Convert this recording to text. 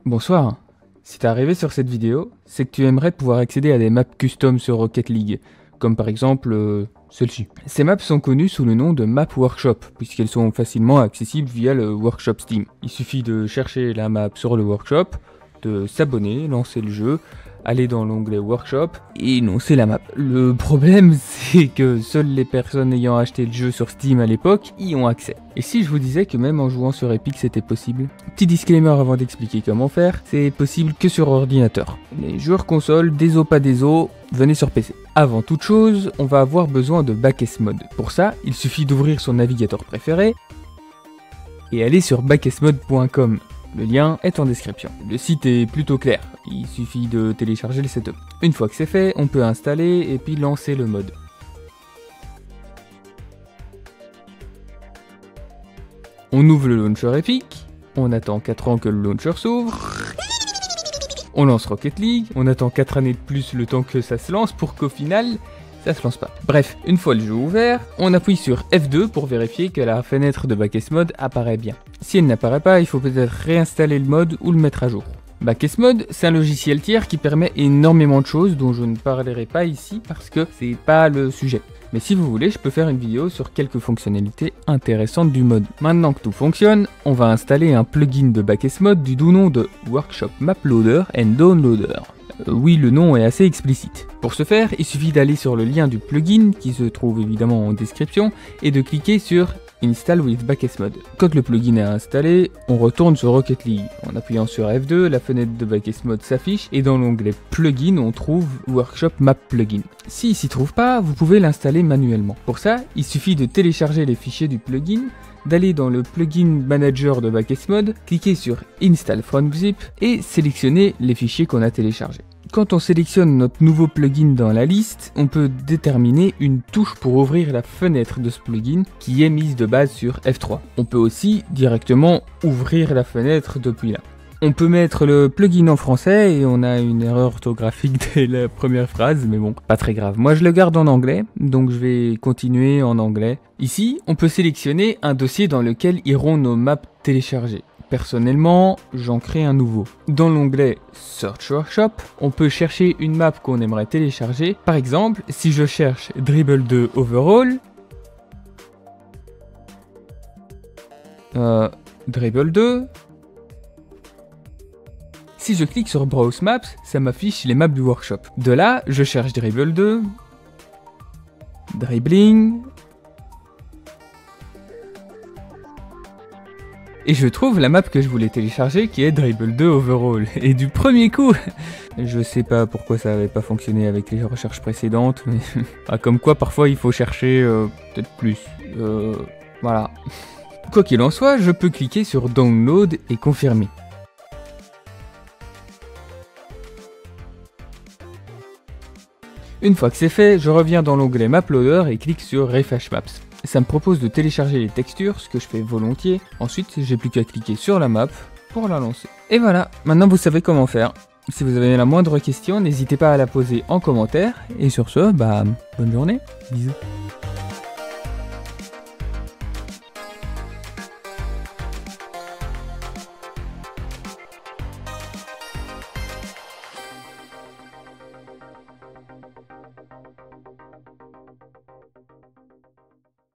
Bonsoir. Si t'es arrivé sur cette vidéo, c'est que tu aimerais pouvoir accéder à des maps custom sur Rocket League, comme par exemple celle-ci. Ces maps sont connues sous le nom de Map Workshop, puisqu'elles sont facilement accessibles via le Workshop Steam. Il suffit de chercher la map sur le Workshop, de s'abonner, lancer le jeu, aller dans l'onglet Workshop et lancer la map. Le problème, c'est que seules les personnes ayant acheté le jeu sur Steam à l'époque y ont accès. Et si je vous disais que même en jouant sur Epic c'était possible? Petit disclaimer avant d'expliquer comment faire, c'est possible que sur ordinateur. Les joueurs console, déso pas déso, venez sur PC. Avant toute chose, on va avoir besoin de Backesmod. Pour ça, il suffit d'ouvrir son navigateur préféré et aller sur backesmod.com. Le lien est en description. Le site est plutôt clair, il suffit de télécharger le setup. Une fois que c'est fait, on peut installer et puis lancer le mode. On ouvre le launcher Epic, on attend 4 ans que le launcher s'ouvre, on lance Rocket League, on attend 4 années de plus le temps que ça se lance pour qu'au final, ça se lance pas. Bref, une fois le jeu ouvert, on appuie sur F2 pour vérifier que la fenêtre de Backesmod apparaît bien. Si elle n'apparaît pas, il faut peut-être réinstaller le mode ou le mettre à jour. Backesmod, c'est un logiciel tiers qui permet énormément de choses dont je ne parlerai pas ici parce que c'est pas le sujet. Mais si vous voulez, je peux faire une vidéo sur quelques fonctionnalités intéressantes du mode. Maintenant que tout fonctionne, on va installer un plugin de Backesmod du doux nom de Workshop Map Loader and Downloader. Oui, le nom est assez explicite. Pour ce faire, il suffit d'aller sur le lien du plugin, qui se trouve évidemment en description, et de cliquer sur Install with Backesmod. Quand le plugin est installé, on retourne sur Rocket League. En appuyant sur F2, la fenêtre de Backesmod s'affiche, et dans l'onglet Plugin, on trouve Workshop Map Plugin. S'il s'y trouve pas, vous pouvez l'installer manuellement. Pour ça, il suffit de télécharger les fichiers du plugin, d'aller dans le plugin manager de Backesmod, cliquer sur Install from zip et sélectionner les fichiers qu'on a téléchargés. Quand on sélectionne notre nouveau plugin dans la liste, on peut déterminer une touche pour ouvrir la fenêtre de ce plugin qui est mise de base sur F3. On peut aussi directement ouvrir la fenêtre depuis là. On peut mettre le plugin en français et on a une erreur orthographique dès la première phrase, mais bon, pas très grave. Moi je le garde en anglais, donc je vais continuer en anglais. Ici, on peut sélectionner un dossier dans lequel iront nos maps téléchargées. Personnellement, j'en crée un nouveau. Dans l'onglet Search Workshop, on peut chercher une map qu'on aimerait télécharger. Par exemple, si je cherche Dribble 2 Overall, Dribble 2, si je clique sur Browse Maps, ça m'affiche les maps du workshop. De là, je cherche Dribble 2, Dribbling, et je trouve la map que je voulais télécharger qui est Dribble 2 Overall. Et du premier coup, je sais pas pourquoi ça avait pas fonctionné avec les recherches précédentes, mais comme quoi parfois il faut chercher peut-être plus. Voilà. Quoi qu'il en soit, je peux cliquer sur Download et confirmer. Une fois que c'est fait, je reviens dans l'onglet Map Loader et clique sur Refresh Maps. Ça me propose de télécharger les textures, ce que je fais volontiers. Ensuite, j'ai plus qu'à cliquer sur la map pour la lancer. Et voilà, maintenant vous savez comment faire. Si vous avez la moindre question, n'hésitez pas à la poser en commentaire. Et sur ce, bonne journée, bisous.